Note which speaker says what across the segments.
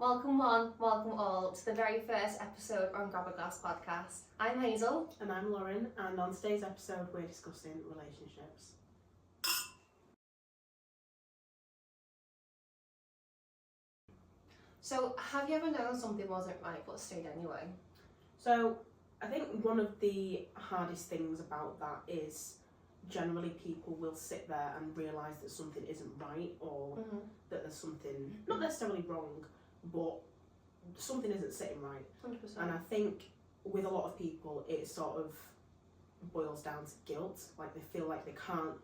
Speaker 1: Welcome one, welcome all to the very first episode on Grab a Glass podcast. I'm Hazel.
Speaker 2: And I'm Lauren, and on today's episode we're discussing relationships.
Speaker 1: So, have you ever known something wasn't right but stayed anyway?
Speaker 2: So, I think one of the hardest things about that is generally people will sit there and realise that something isn't right or that there's something not necessarily wrong, but something isn't sitting right.
Speaker 1: 100%.
Speaker 2: And I think with a lot of people it sort of boils down to guilt. Like they feel like they can't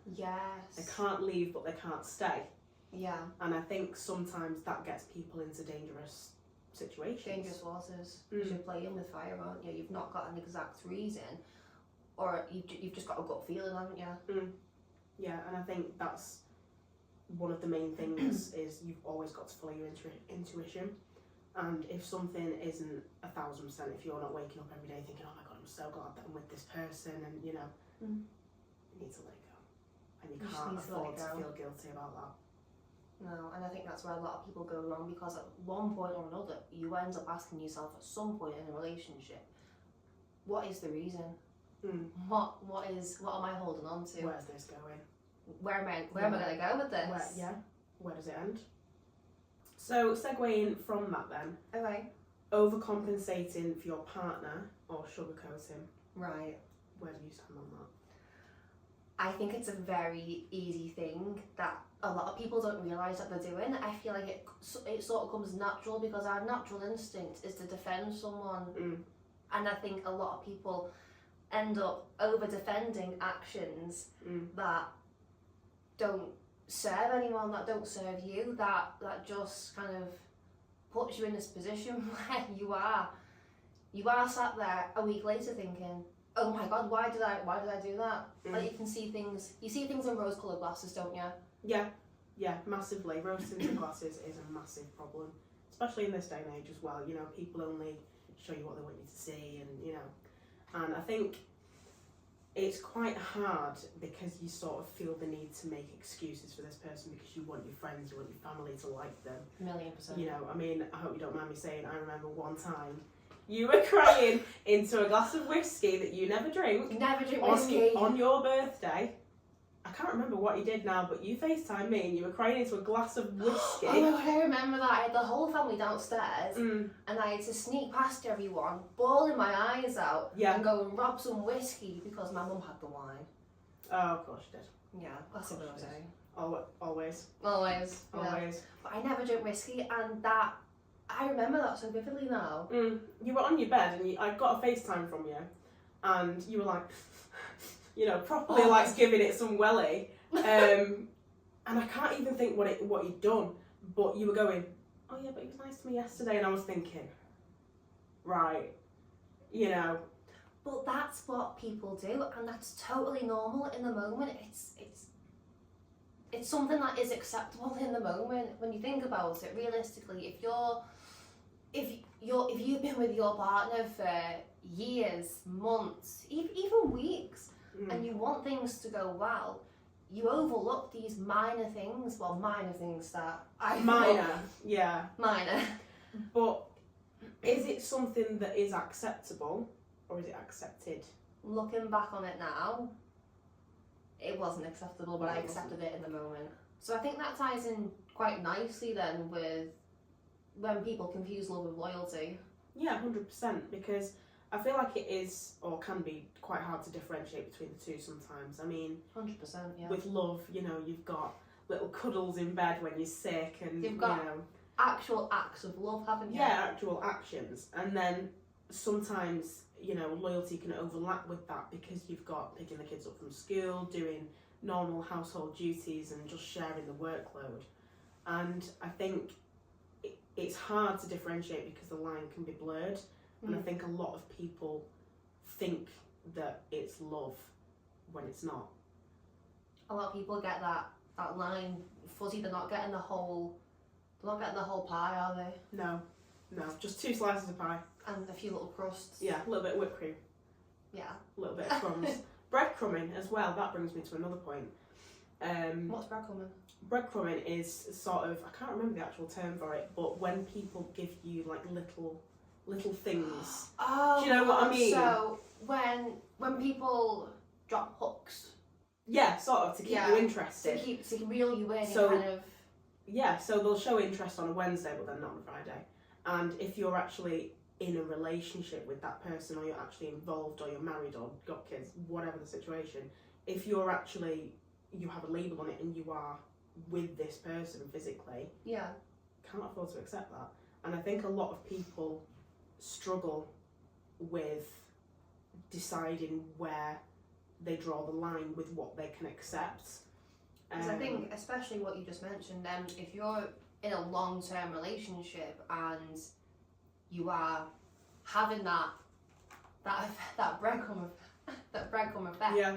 Speaker 2: leave but they can't stay.
Speaker 1: Yeah.
Speaker 2: And I think sometimes that gets people into dangerous situations.
Speaker 1: Dangerous waters. Because you're playing with fire, aren't you? You've not got an exact reason, or you've just got a gut feeling, haven't you?
Speaker 2: Yeah, and I think that's one of the main things is you've always got to follow your intuition. And if something isn't 1,000%, if you're not waking up every day thinking, oh my god, I'm so glad that I'm with this person, and you know, you need to let go. And you can't afford to feel guilty about that.
Speaker 1: No, and I think that's where a lot of people go wrong, because at one point or another, you end up asking yourself at some point in a relationship, what is the reason? What am I holding on to?
Speaker 2: Where's this going?
Speaker 1: Where am I going to go with this?
Speaker 2: Where does it end? So segueing from that then.
Speaker 1: Okay.
Speaker 2: Overcompensating for your partner or sugarcoating.
Speaker 1: Right.
Speaker 2: Where do you stand on that?
Speaker 1: I think it's a very easy thing that a lot of people don't realise that they're doing. I feel like it sort of comes natural because our natural instinct is to defend someone. And I think a lot of people end up over-defending actions that don't serve anyone, that don't serve you, that just kind of puts you in this position where you are sat there a week later thinking, oh my god, why did I do that? Like you see things in rose-coloured glasses, don't you?
Speaker 2: Yeah, massively. Rose-tinted glasses is a massive problem, especially in this day and age as well. You know, people only show you what they want you to see, and you know, and I think it's quite hard because you sort of feel the need to make excuses for this person because you want your friends, you want your family to like them.
Speaker 1: 1,000,000%.
Speaker 2: You know, I mean, I hope you don't mind me saying, I remember one time you were crying into a glass of whiskey that you never drink.
Speaker 1: Never drink whiskey.
Speaker 2: On your birthday. I can't remember what you did now, but you FaceTimed me and you were crying into a glass of whiskey.
Speaker 1: Oh my god, I remember that. I had the whole family downstairs and I had to sneak past everyone, bawling my eyes out, and go and rob some whiskey because my mum had the wine.
Speaker 2: Oh, of course you did.
Speaker 1: Yeah, that's a good day.
Speaker 2: Always.
Speaker 1: Yeah. But I never drink whiskey, and that, I remember that so vividly now.
Speaker 2: You were on your bed and I got a FaceTime from you and you were like, you know, properly like giving it some welly. And I can't even think what you'd done, but you were going, oh yeah, but he was nice to me yesterday, and I was thinking, right, you know.
Speaker 1: But that's what people do, and that's totally normal in the moment. It's something that is acceptable in the moment. When you think about it, realistically, if you've been with your partner for years, months, even weeks, and you want things to go well, you overlook these minor things that
Speaker 2: Minor. But is it something that is acceptable or is it accepted?
Speaker 1: Looking back on it now, it wasn't acceptable, but I accepted it in the moment. So I think that ties in quite nicely then with when people confuse love with loyalty.
Speaker 2: Yeah, 100%, because I feel like it is, or can be, quite hard to differentiate between the two sometimes. I mean,
Speaker 1: 100%, yeah.
Speaker 2: With love, you know, you've got little cuddles in bed when you're sick, and
Speaker 1: you've got,
Speaker 2: you know,
Speaker 1: actual acts of love, haven't you?
Speaker 2: Yeah, actual actions. And then sometimes, you know, loyalty can overlap with that because you've got picking the kids up from school, doing normal household duties, and just sharing the workload. And I think it's hard to differentiate because the line can be blurred. And I think a lot of people think that it's love when it's not.
Speaker 1: A lot of people get that line fuzzy. They're not getting the whole pie, are they?
Speaker 2: No, just 2 slices of pie.
Speaker 1: And a few little crusts.
Speaker 2: Yeah, a little bit of whipped cream.
Speaker 1: Yeah.
Speaker 2: A little bit of crumbs. Breadcrumbing as well, that brings me to another point.
Speaker 1: What's breadcrumbing?
Speaker 2: Breadcrumbing is sort of, I can't remember the actual term for it, but when people give you like little things.
Speaker 1: Oh,
Speaker 2: do you know what I mean?
Speaker 1: So when people drop hooks.
Speaker 2: Yeah, sort of, to keep you interested.
Speaker 1: To reel you in,
Speaker 2: So,
Speaker 1: and kind of.
Speaker 2: Yeah, so they'll show interest on a Wednesday, but then not on a Friday. And if you're actually in a relationship with that person, or you're actually involved, or you're married, or got kids, whatever the situation, if you're actually, you have a label on it and you are with this person physically,
Speaker 1: Yeah.
Speaker 2: can't afford to accept that. And I think a lot of people struggle with deciding where they draw the line with what they can accept.
Speaker 1: Because I think, especially what you just mentioned, if you're in a long-term relationship and you are having that breadcrumb effect.
Speaker 2: Yeah,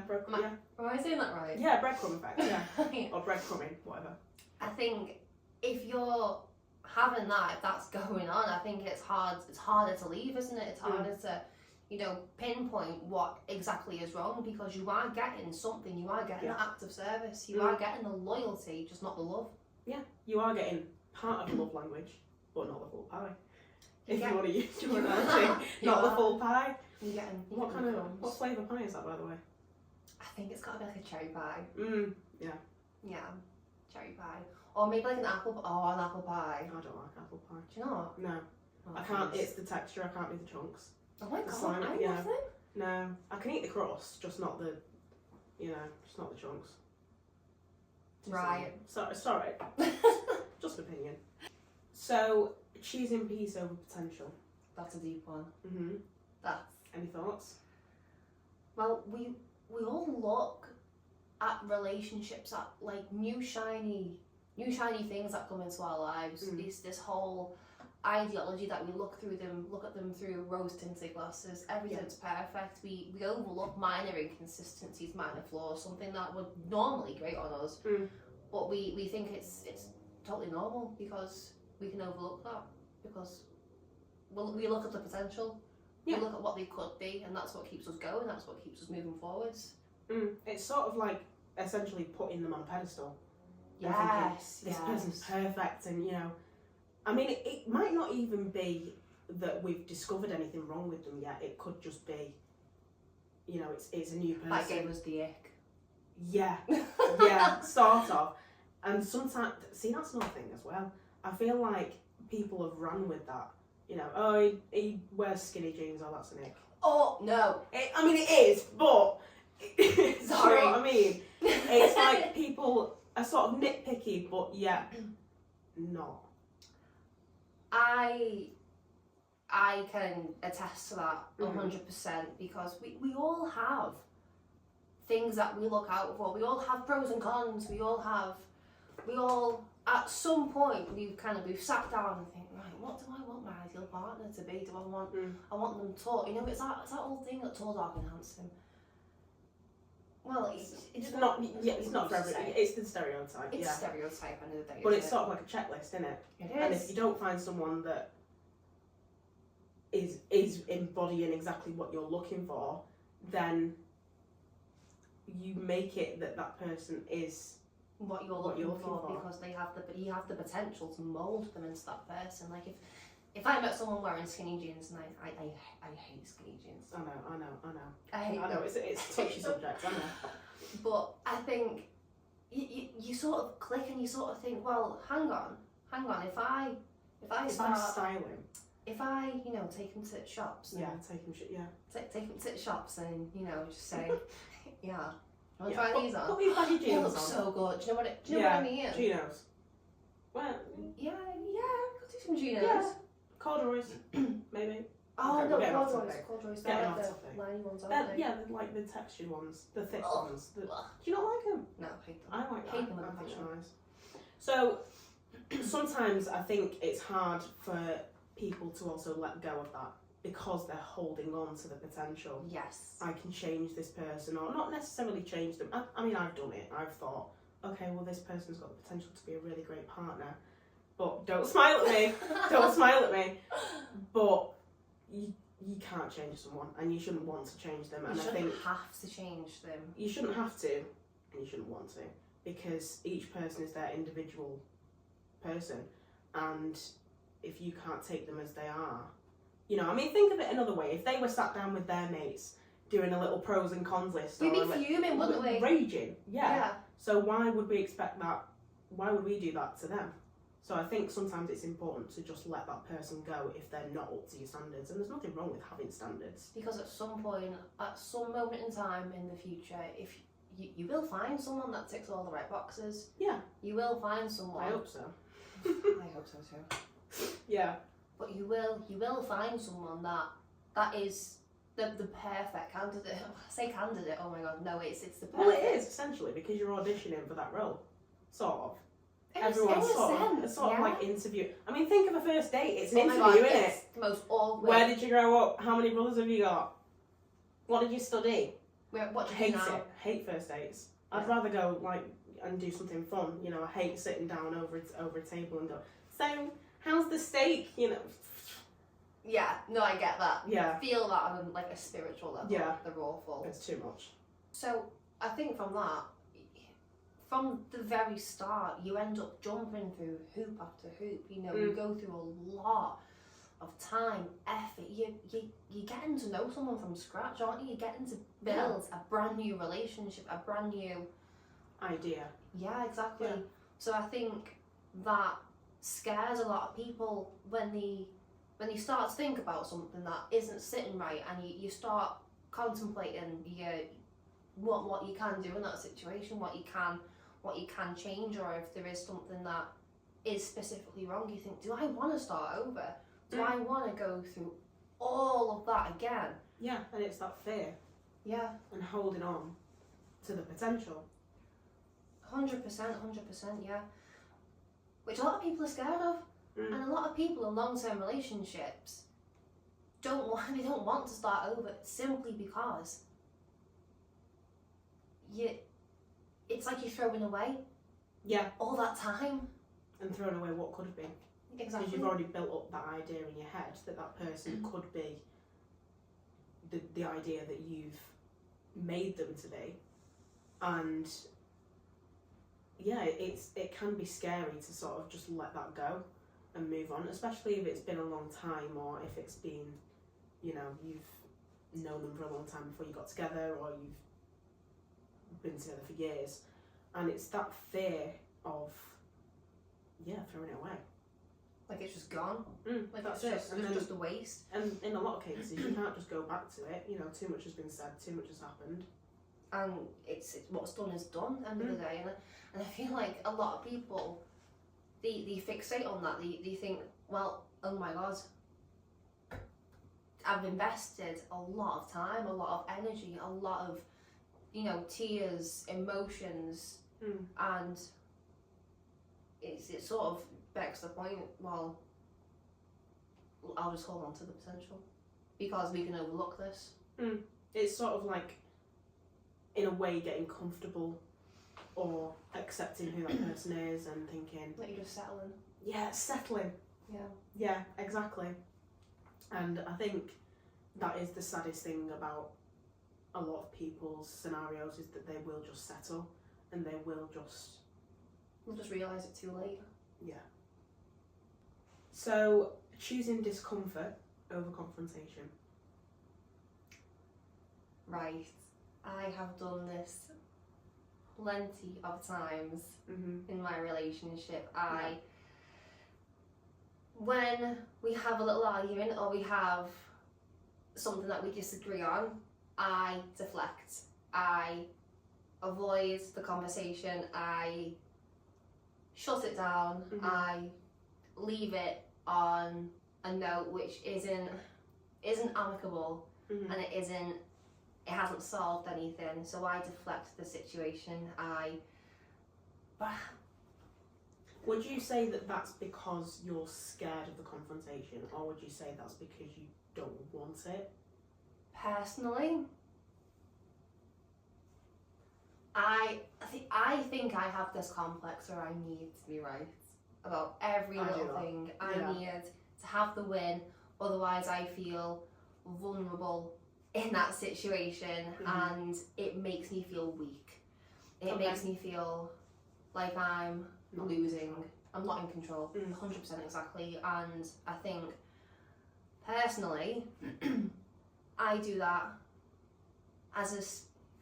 Speaker 1: Am I saying that right?
Speaker 2: Yeah, breadcrumb effect, yeah. Or breadcrumbing, whatever.
Speaker 1: I think if you're having that, if that's going on, I think it's harder to leave, isn't it? It's harder to, pinpoint what exactly is wrong, because you are getting something, you are getting the act of service, you are getting the loyalty, just not the love.
Speaker 2: Yeah, you are getting part of the love language, but not the full pie. If you want to use your analogy, not the full pie. What flavour pie is that, by the way?
Speaker 1: I think it's got to be like a cherry pie.
Speaker 2: Yeah.
Speaker 1: Yeah, cherry pie. Or maybe like an apple pie.
Speaker 2: I don't like apple pie.
Speaker 1: Do you not?
Speaker 2: No. I can't, it's the texture, I can't do the chunks.
Speaker 1: Oh my god,
Speaker 2: slime,
Speaker 1: I
Speaker 2: yeah.
Speaker 1: love them.
Speaker 2: No, I can eat the crust, just not the, just not the chunks.
Speaker 1: Right.
Speaker 2: Sorry. Just an opinion. So, choosing peace over potential.
Speaker 1: That's a deep one.
Speaker 2: That's. Any thoughts?
Speaker 1: Well, we all look at relationships at like new shiny things that come into our lives. This whole ideology that we look at them through rose-tinted glasses. Everything's perfect. We overlook minor inconsistencies, minor flaws, something that would normally grate on us. But we think it's totally normal because we can overlook that, because we look at the potential. We look at what they could be, and that's what keeps us going, that's what keeps us moving forwards.
Speaker 2: It's sort of like essentially putting them on a pedestal.
Speaker 1: Yes.
Speaker 2: This person's perfect, and I mean, it might not even be that we've discovered anything wrong with them yet. It could just be, it's a new person.
Speaker 1: That gave us the ick.
Speaker 2: Yeah, sort of. And sometimes, see, that's another thing as well. I feel like people have run with that. He wears skinny jeans, that's an ick.
Speaker 1: Oh, no.
Speaker 2: I mean, it is, but...
Speaker 1: Sorry.
Speaker 2: You know what I mean? It's like people are sort of nitpicky, but yet not.
Speaker 1: I can attest to that 100%, because we all have things that we look out for. We all have pros and cons. We all at some point we've sat down and think, right, what do I want my ideal partner to be? Do I want them tall? It's that old thing that tall, dark and handsome. Well, it's
Speaker 2: not. Yeah, it's not for everybody. It's the stereotype.
Speaker 1: It's a stereotype, end of the day.
Speaker 2: But it's sort of like a checklist, isn't it?
Speaker 1: It is.
Speaker 2: And if you don't find someone that is embodying exactly what you're looking for, then you make it that person is
Speaker 1: what you're looking for, because you have the potential to mould them into that person. Like if I met someone wearing skinny jeans, and I hate skinny jeans.
Speaker 2: I know.
Speaker 1: I hate them.
Speaker 2: It's a touchy subject, I know.
Speaker 1: But I think you sort of click and you sort of think, well, hang on. If I
Speaker 2: style him.
Speaker 1: If I take him to shops. And take him to shops and just say, yeah. I'll try these on.
Speaker 2: Put these baggy jeans
Speaker 1: They
Speaker 2: on.
Speaker 1: look so good. Do you know what I mean?
Speaker 2: Chinos. Well,
Speaker 1: yeah, could do some chinos.
Speaker 2: Yeah. Corduroys, maybe.
Speaker 1: Oh,
Speaker 2: Okay,
Speaker 1: no, corduroys. They're like the liney ones, aren't they?
Speaker 2: Yeah, like the textured ones, the thick ones. Do you not like them?
Speaker 1: No, I hate them.
Speaker 2: I like that.
Speaker 1: Hate them
Speaker 2: That's nice. So, sometimes I think it's hard for people to also let go of that, because they're holding on to the potential.
Speaker 1: Yes.
Speaker 2: I can change this person, or not necessarily change them. I mean, I've done it. I've thought, okay, well, this person's got the potential to be a really great partner. But don't smile at me. Don't smile at me. But you can't change someone, and you shouldn't want to change them. And
Speaker 1: You shouldn't have to change them.
Speaker 2: You shouldn't have to, and you shouldn't want to, because each person is their individual person, and if you can't take them as they are, I mean, think of it another way. If they were sat down with their mates doing a little pros and cons list,
Speaker 1: we'd be fuming, wouldn't we?
Speaker 2: Raging, yeah. So why would we expect that? Why would we do that to them? So I think sometimes it's important to just let that person go if they're not up to your standards, and there's nothing wrong with having standards.
Speaker 1: Because at some point, at some moment in time in the future, if you will find someone that ticks all the right boxes.
Speaker 2: Yeah.
Speaker 1: You will find someone.
Speaker 2: I hope so.
Speaker 1: I hope so too.
Speaker 2: Yeah.
Speaker 1: But you will find someone that is the perfect candidate. I say candidate, oh my god, no, it's the perfect.
Speaker 2: Well, it is essentially because you're auditioning for that role, sort of. Everyone's sort of like interview. I mean, think of a first date. It's an interview, isn't it?
Speaker 1: It's the most awkward.
Speaker 2: Where did you grow up? How many brothers have you got? What did you study?
Speaker 1: What do you do now?
Speaker 2: It. Hate first dates. I'd rather go and do something fun. I hate sitting down over a table and go, so how's the steak?
Speaker 1: Yeah, no, I get that.
Speaker 2: Yeah.
Speaker 1: I feel that on like a spiritual level.
Speaker 2: Yeah.
Speaker 1: They're awful.
Speaker 2: It's too much.
Speaker 1: So I think from the very start, you end up jumping through hoop after hoop. You go through a lot of time, effort. You're getting to know someone from scratch, aren't you? You're getting to build a brand new relationship, a brand new
Speaker 2: idea.
Speaker 1: Yeah, exactly.
Speaker 2: Yeah.
Speaker 1: So I think that scares a lot of people when they start to think about something that isn't sitting right, and you start contemplating what you can do in that situation, what you can change, or if there is something that is specifically wrong. You think, do I want to start over? Do I want to go through all of that again?
Speaker 2: Yeah, and it's that fear.
Speaker 1: Yeah.
Speaker 2: And holding on to the potential.
Speaker 1: 100%, yeah. Which a lot of people are scared of. And a lot of people in long-term relationships don't want to start over simply because it's like you're throwing away all that time.
Speaker 2: And throwing away what could have been.
Speaker 1: Exactly.
Speaker 2: Because you've already built up that idea in your head that person could be the idea that you've made them to be. And yeah, it can be scary to sort of just let that go and move on, especially if it's been a long time, or if it's been, you've known them for a long time before you got together, or you've been together for years, and it's that fear of throwing it away.
Speaker 1: Like it's just gone. Like
Speaker 2: that's
Speaker 1: it's just a waste.
Speaker 2: And in a lot of cases, you can't just go back to it. Too much has been said, too much has happened.
Speaker 1: And it's what's done is done. End of the day, and I feel like a lot of people, they fixate on that. They think, well, oh my god, I've invested a lot of time, a lot of energy, a lot of tears, emotions, and it sort of begs the point, well, I'll just hold on to the potential because we can overlook this.
Speaker 2: It's sort of like, in a way, getting comfortable or accepting who that person is and thinking...
Speaker 1: Like you're just settling.
Speaker 2: Yeah, settling.
Speaker 1: Yeah.
Speaker 2: Yeah, exactly. And I think that is the saddest thing about a lot of people's scenarios, is that they will just settle and they will just...
Speaker 1: We'll just realise it too late.
Speaker 2: Yeah. So, choosing discomfort over confrontation.
Speaker 1: Right. I have done this plenty of times in my relationship. When we have a little argument or we have something that we disagree on, I deflect. I avoid the conversation. I shut it down. I leave it on a note which isn't amicable, and it hasn't solved anything, so I deflect the situation.
Speaker 2: Would you say that that's because you're scared of the confrontation, or would you say that's because you don't want it?
Speaker 1: Personally, I think I have this complex where I need to be right about every little thing. I need to have the win, otherwise I feel vulnerable in that situation, and it makes me feel weak. It makes me feel like I'm
Speaker 2: Not
Speaker 1: losing,
Speaker 2: control.
Speaker 1: I'm not in control,
Speaker 2: Mm.
Speaker 1: 100% exactly. And I think personally, I do that as a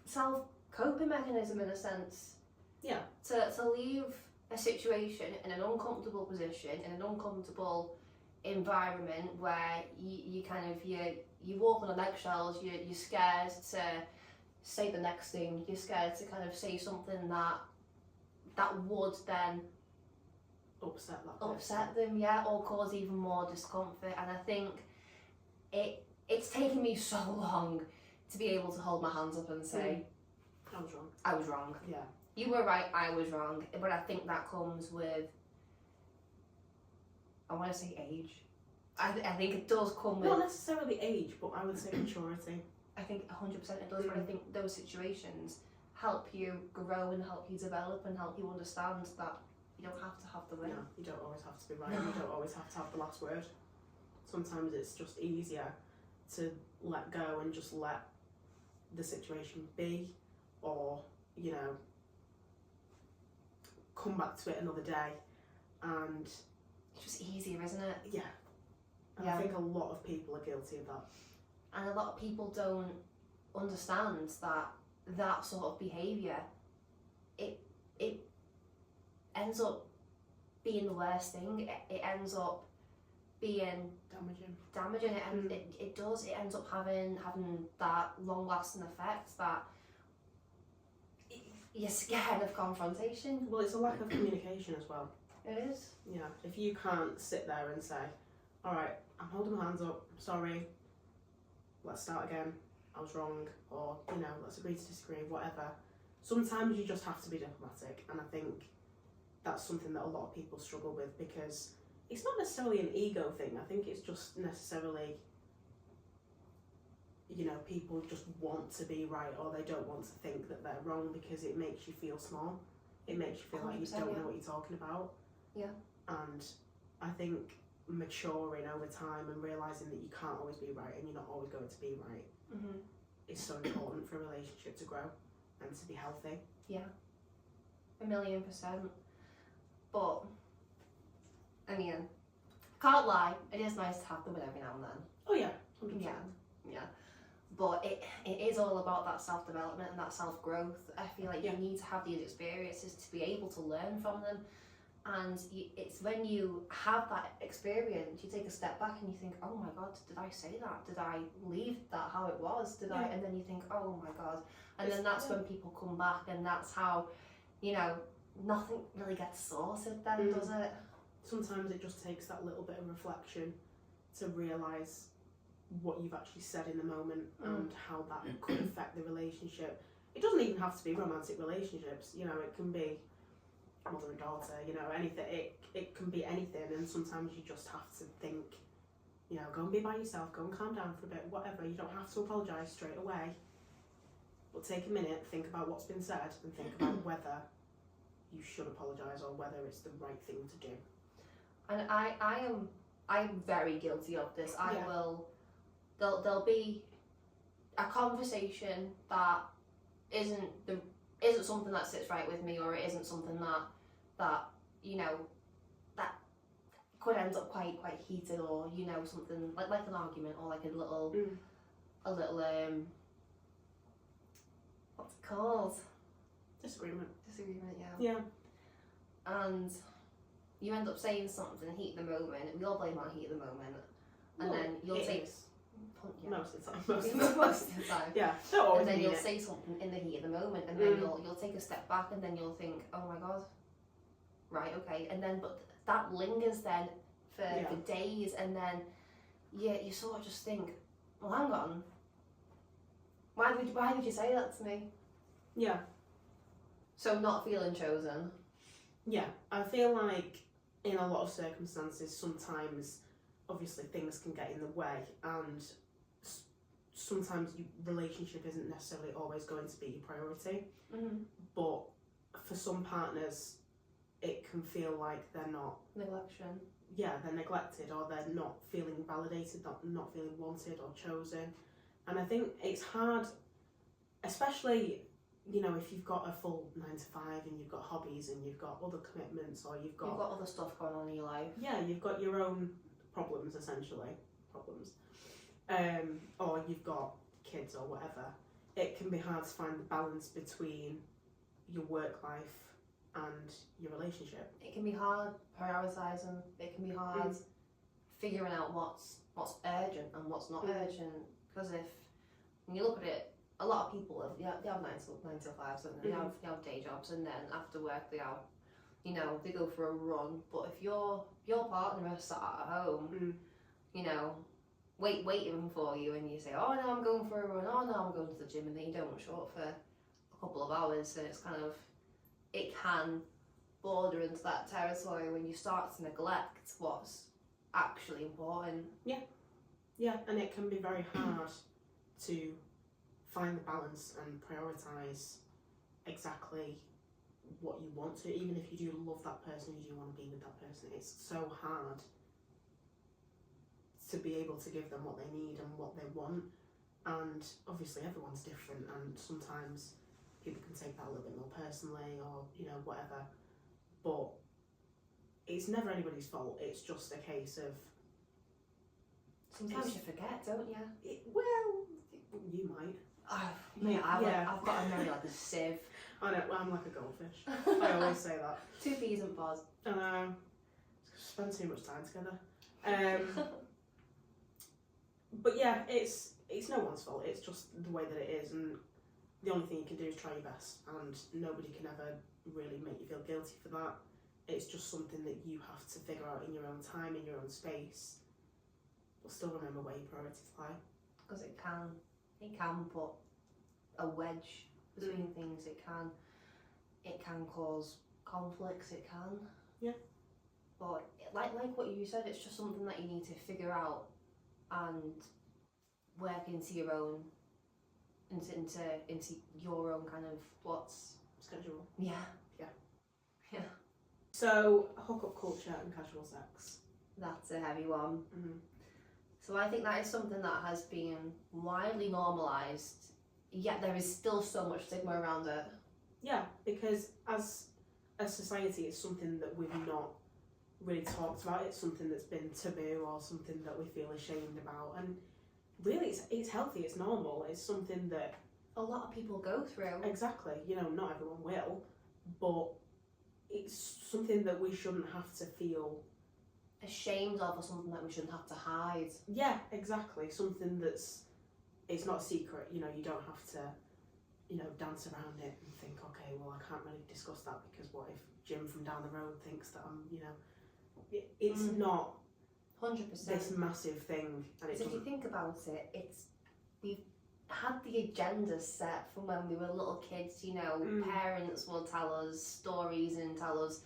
Speaker 1: self-coping mechanism in a sense.
Speaker 2: Yeah.
Speaker 1: To leave a situation in an uncomfortable position, in an uncomfortable environment where you kind of you walk on eggshells, you're scared to say the next thing, you're scared to kind of say something that would then
Speaker 2: Upset that person.
Speaker 1: upset them, yeah, or cause even more discomfort. And I think it's taken me so long to be able to hold my hands up and say,
Speaker 2: I was wrong.
Speaker 1: I was wrong.
Speaker 2: Yeah.
Speaker 1: You were right, I was wrong. But I think that comes with, I want to say age. I think it does come with,
Speaker 2: Not necessarily age, but I would say maturity.
Speaker 1: I think 100% it does, but I think those situations help you grow and help you develop and help you understand that you don't have to have the win.
Speaker 2: No, you don't always have to be right. You don't always have to have the last word. Sometimes it's just easier to let go and just let the situation be, or, you know, come back to it another day. And
Speaker 1: It's just easier, isn't it?
Speaker 2: yeah. And
Speaker 1: Yeah.
Speaker 2: I think a lot of people are guilty of that.
Speaker 1: And a lot of people don't understand that sort of behaviour, it ends up being the worst thing. It ends up being
Speaker 2: Damaging.
Speaker 1: It does. It ends up having that long lasting effect that you're scared of confrontation.
Speaker 2: Well, it's a lack of communication as well.
Speaker 1: It is.
Speaker 2: Yeah. If you can't sit there and say, all right, I'm holding my hands up, I'm sorry, let's start again, I was wrong, or, you know, let's agree to disagree, whatever. Sometimes you just have to be diplomatic, and I think that's something that a lot of people struggle with, because it's not necessarily an ego thing. I think it's just necessarily, you know, people just want to be right, or they don't want to think that they're wrong, because it makes you feel small. It makes you feel like you
Speaker 1: 100%,
Speaker 2: don't
Speaker 1: yeah.
Speaker 2: know what you're talking about.
Speaker 1: Yeah.
Speaker 2: And I think maturing over time and realising that you can't always be right and you're not always going to be right
Speaker 1: Mhm.
Speaker 2: is so important for a relationship to grow and to be healthy.
Speaker 1: Yeah. 1,000,000%. But I mean, can't lie. It is nice to have the win every now and then.
Speaker 2: Oh yeah, 100%.
Speaker 1: Yeah. But it is all about that self-development and that self-growth. I feel like
Speaker 2: Yeah.
Speaker 1: you need to have these experiences to be able to learn from them. And it's when you have that experience, you take a step back and you think, oh my God, did I say that? Did I leave that how it was? Did I? And then you think, oh my God. And then that's when people come back, and that's how, you know, nothing really gets sorted then, does it?
Speaker 2: Sometimes it just takes that little bit of reflection to realise what you've actually said in the moment and how that could affect the relationship. It doesn't even have to be romantic relationships, you know, it can be mother and daughter, you know, anything. It can be anything, and sometimes you just have to think, you know, go and be by yourself, go and calm down for a bit, whatever. You don't have to apologise straight away, but take a minute, think about what's been said, and think about whether you should apologise or whether it's the right thing to do.
Speaker 1: And I'm very guilty of this.
Speaker 2: Yeah.
Speaker 1: There'll be a conversation that isn't something that sits right with me, or it isn't something that you know that could end up quite heated, or you know, something like an argument, or like a little what's it called?
Speaker 2: Disagreement,
Speaker 1: yeah. And you end up saying something heat of the moment. We all blame our heat of the moment, and then you'll take
Speaker 2: most of the time.
Speaker 1: most of the time.
Speaker 2: Yeah, don't always
Speaker 1: And then
Speaker 2: mean
Speaker 1: you'll
Speaker 2: it.
Speaker 1: say something in the heat of the moment, and then you'll take a step back, and then you'll think, oh my God, right, okay, and then but that lingers then for days, and then you sort of just think, well, hang on, why would you say that to me?
Speaker 2: Yeah.
Speaker 1: So not feeling chosen.
Speaker 2: Yeah, I feel like in a lot of circumstances, sometimes obviously things can get in the way, and sometimes your relationship isn't necessarily always going to be your priority. But for some partners, it can feel like they're not
Speaker 1: Neglection.
Speaker 2: Yeah, they're neglected, or they're not feeling validated, not feeling wanted or chosen. And I think it's hard, especially you know, if you've got a full 9 to 5 and you've got hobbies and you've got other commitments, or you've got
Speaker 1: other stuff going on in your life.
Speaker 2: Yeah, you've got your own problems, essentially. Or you've got kids or whatever. It can be hard to find the balance between your work life and your relationship.
Speaker 1: It can be hard prioritising. It can be hard figuring out what's urgent and what's not urgent. Because when you look at it, a lot of people they have 9 to 5, so they have day jobs, and then after work they have, you know, they go for a run. But if your partner is sat at home, you know, waiting for you, and you say, oh no, I'm going for a run, oh no, I'm going to the gym, and then you don't show up for a couple of hours, and it's kind of, it can border into that territory when you start to neglect what's actually important.
Speaker 2: Yeah, and it can be very hard to find the balance and prioritise exactly what you want to, even if you do love that person, you do want to be with that person. It's so hard to be able to give them what they need and what they want, and obviously everyone's different, and sometimes people can take that a little bit more personally, or you know, whatever, but it's never anybody's fault. It's just a case of
Speaker 1: sometimes you forget, don't you?
Speaker 2: Well, you might.
Speaker 1: I've got a memory like a sieve.
Speaker 2: I know, I'm like a goldfish. I always say that.
Speaker 1: 2 peas and pods.
Speaker 2: I know. Spend too much time together. But yeah, it's no one's fault. It's just the way that it is, and the only thing you can do is try your best, and nobody can ever really make you feel guilty for that. It's just something that you have to figure out in your own time, in your own space, but still remember where your priorities lie.
Speaker 1: Because it can put a wedge between things. It can cause conflicts. It can.
Speaker 2: Yeah.
Speaker 1: But like what you said, it's just something that you need to figure out and work into your own, into your own kind of
Speaker 2: Schedule.
Speaker 1: Yeah.
Speaker 2: So hookup culture and casual sex.
Speaker 1: That's a heavy one. So I think that is something that has been widely normalised, yet there is still so much stigma around it.
Speaker 2: Yeah, because as a society, it's something that we've not really talked about. It's something that's been taboo, or something that we feel ashamed about. And really, it's healthy, it's normal, it's something that
Speaker 1: a lot of people go through.
Speaker 2: Exactly, you know, not everyone will, but it's something that we shouldn't have to feel
Speaker 1: ashamed of, or something that we shouldn't have to hide.
Speaker 2: Yeah, exactly. Something it's not a secret, you know, you don't have to, you know, dance around it and think, okay, well, I can't really discuss that because what if Jim from down the road thinks that I'm, you know, it's not
Speaker 1: 100%
Speaker 2: this massive thing. And
Speaker 1: if you think about it, we've had the agenda set from when we were little kids, you know, parents will tell us stories and tell us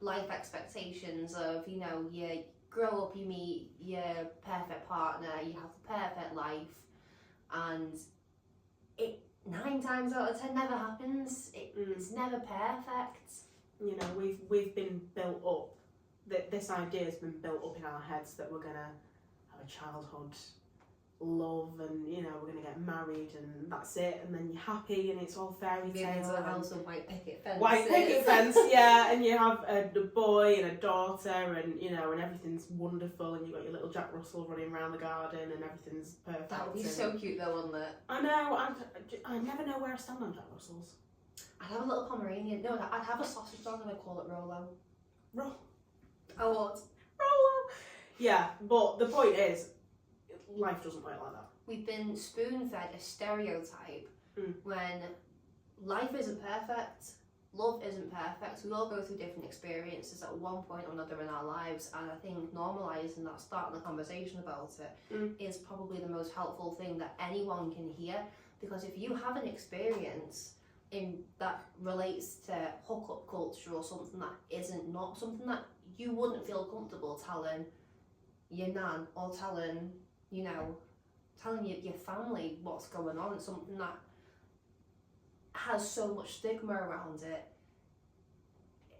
Speaker 1: life expectations of, you know, you grow up, you meet your perfect partner, you have the perfect life, and it 9 times out of 10 never happens. It's never perfect. You
Speaker 2: know, we've been built up, this idea has been built up in our heads that we're gonna have a childhood love, and you know, we're gonna get married and that's it, and then you're happy and it's all fairy tale.
Speaker 1: Into a house with white picket fence.
Speaker 2: White picket fence, yeah, and you have a boy and a daughter, and you know, and everything's wonderful, and you've got your little Jack Russell running around the garden, and everything's perfect.
Speaker 1: That would be so cute though, wouldn't it?
Speaker 2: I know. I never know where I stand on Jack Russells.
Speaker 1: I'd have a little Pomeranian. No, I'd have a sausage dog and I'd call it Rolo.
Speaker 2: I would. Rolo. Yeah, but the point is, life doesn't work like that.
Speaker 1: We've been spoon-fed a stereotype when life isn't perfect, love isn't perfect. We all go through different experiences at one point or another in our lives, and I think normalising that, starting a conversation about it, is probably the most helpful thing that anyone can hear. Because if you have an experience that relates to hookup culture, or something that isn't not something that you wouldn't feel comfortable telling your nan, or telling your family what's going on, something that has so much stigma around it,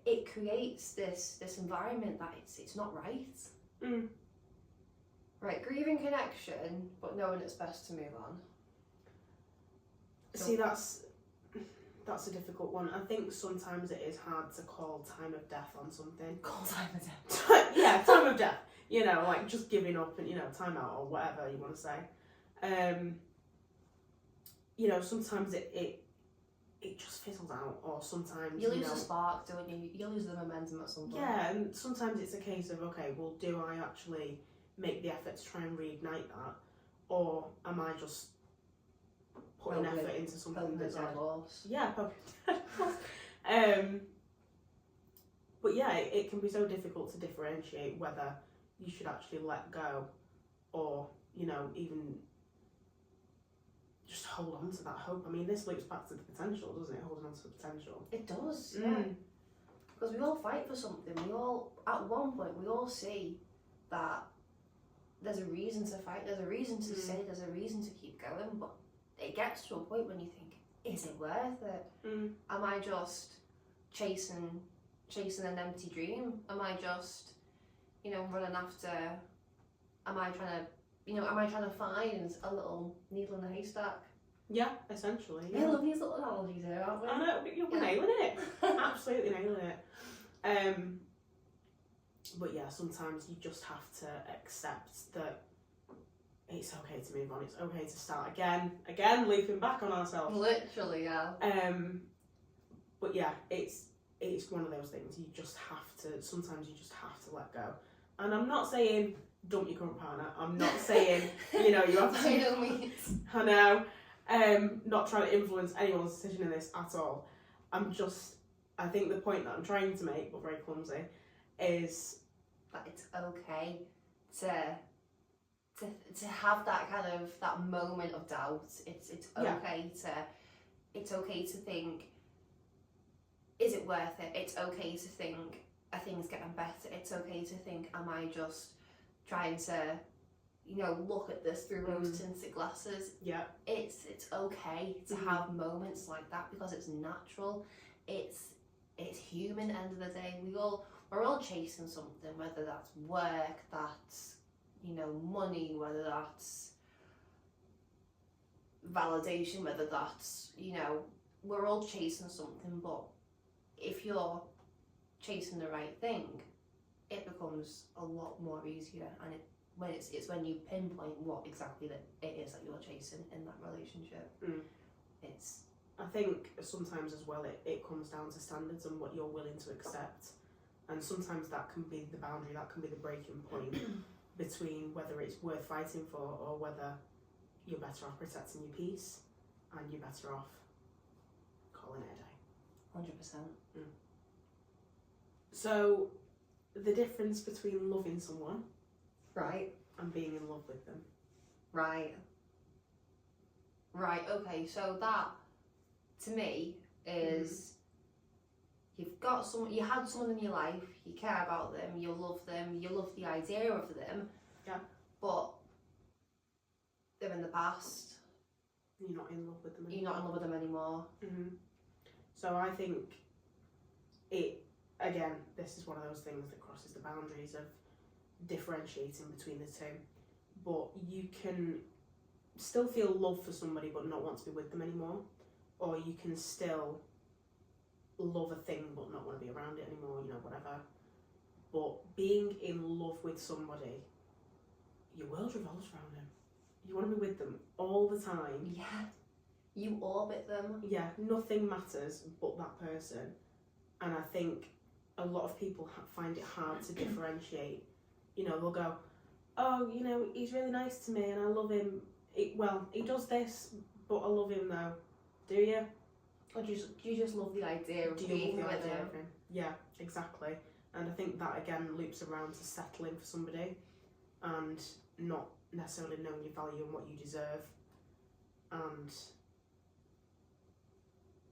Speaker 1: it creates this environment that it's not right. Right, grieving connection, but knowing it's best to move on.
Speaker 2: See, that's That's a difficult one. I think sometimes it is hard to call time of death on something.
Speaker 1: Call time of death.
Speaker 2: Yeah, time of death. You know, like just giving up and, you know, time out or whatever you want to say. You know, sometimes it just fizzles out, or sometimes
Speaker 1: you lose the spark, don't you? You lose the momentum at some point.
Speaker 2: Yeah, and sometimes it's a case of, okay, well, do I actually make the effort to try and reignite that, or am I just putting effort into something that's like, yeah, but yeah, it can be so difficult to differentiate whether you should actually let go, or, you know, even just hold on to that hope. I mean, this loops back to the potential, doesn't it? Holding on to the potential.
Speaker 1: It does, yeah. Because we all fight for something. We all, at one point, we all see that there's a reason to fight, there's a reason to stay, there's a reason to keep going, but it gets to a point when you think, is it worth it? Am I just chasing an empty dream? Am I just, you know, running after, am I trying to find a little needle in a haystack? Yeah,
Speaker 2: essentially.
Speaker 1: Yeah. I love these little analogies here, aren't we?
Speaker 2: I know, you're nailing it. Absolutely nailing it. But yeah, sometimes you just have to accept that it's okay to move on. It's okay to start again, looping back on ourselves.
Speaker 1: Literally, yeah.
Speaker 2: But yeah, it's one of those things. You just have to. Sometimes you just have to let go. And I'm not saying dump your current partner. I'm not saying, you know, you have to.
Speaker 1: By no means.
Speaker 2: I know. Not trying to influence anyone's decision in this at all. I think the point that I'm trying to make, but very clumsy, is
Speaker 1: that it's okay to have that kind of, that moment of doubt. It's okay to think, is it worth it? It's okay to think, are things getting better? It's okay to think, am I just trying to, you know, look at this through rose-tinted glasses?
Speaker 2: Yeah.
Speaker 1: It's okay to have moments like that, because it's natural. It's human. End of the day, we're all chasing something, whether that's work, that's, you know, money, whether that's validation, whether that's, you know, we're all chasing something. But if you're chasing the right thing, it becomes a lot more easier, and it's when you pinpoint what exactly that it is that you're chasing in that relationship.
Speaker 2: I think sometimes as well it comes down to standards and what you're willing to accept, and sometimes that can be the boundary, that can be the breaking point between whether it's worth fighting for, or whether you're better off protecting your peace and you're better off calling it a day.
Speaker 1: 100%.
Speaker 2: So the difference between loving someone,
Speaker 1: right,
Speaker 2: and being in love with them.
Speaker 1: Right, okay, so that to me is you had someone in your life, you care about them, you love the idea of them, but they're in the past.
Speaker 2: You're not in love with them anymore.
Speaker 1: You're not in love with them anymore.
Speaker 2: So I think again, this is one of those things that crosses the boundaries of differentiating between the two. But you can still feel love for somebody but not want to be with them anymore, or you can still love a thing but not want to be around it anymore, you know, whatever. But being in love with somebody, your world revolves around them. You want to be with them all the time.
Speaker 1: Yeah. You orbit them.
Speaker 2: Yeah, nothing matters but that person. And I think a lot of people find it hard to differentiate. You know, they'll go, oh, you know, he's really nice to me and I love him. He does this, but I love him though. Do you?
Speaker 1: Or do you just love the idea of being with him?
Speaker 2: Yeah, exactly. And I think that again loops around to settling for somebody and not necessarily knowing your value and what you deserve. And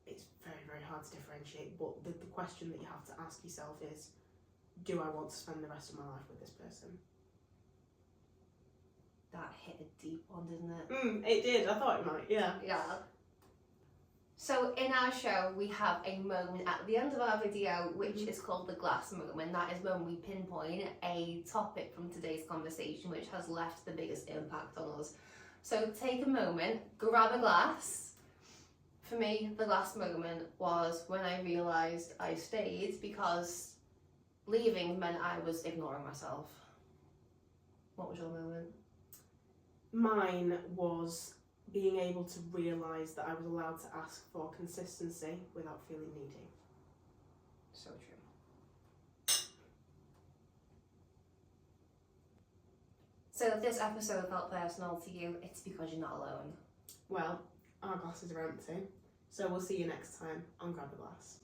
Speaker 2: it's very, very hard to differentiate. But the question that you have to ask yourself is, do I want to spend the rest of my life with this person?
Speaker 1: That hit a deep one, didn't it?
Speaker 2: It did. I thought it might, yeah.
Speaker 1: Yeah. So in our show, we have a moment at the end of our video, which is called the glass moment. That is when we pinpoint a topic from today's conversation which has left the biggest impact on us. So take a moment, grab a glass, For me, the last moment was when I realised I stayed because leaving meant I was ignoring myself. What was your moment?
Speaker 2: Mine was being able to realise that I was allowed to ask for consistency without feeling needy.
Speaker 1: So true. So if this episode felt personal to you, it's because you're not alone.
Speaker 2: Well, our glasses are empty, so we'll see you next time on Grab a Glass.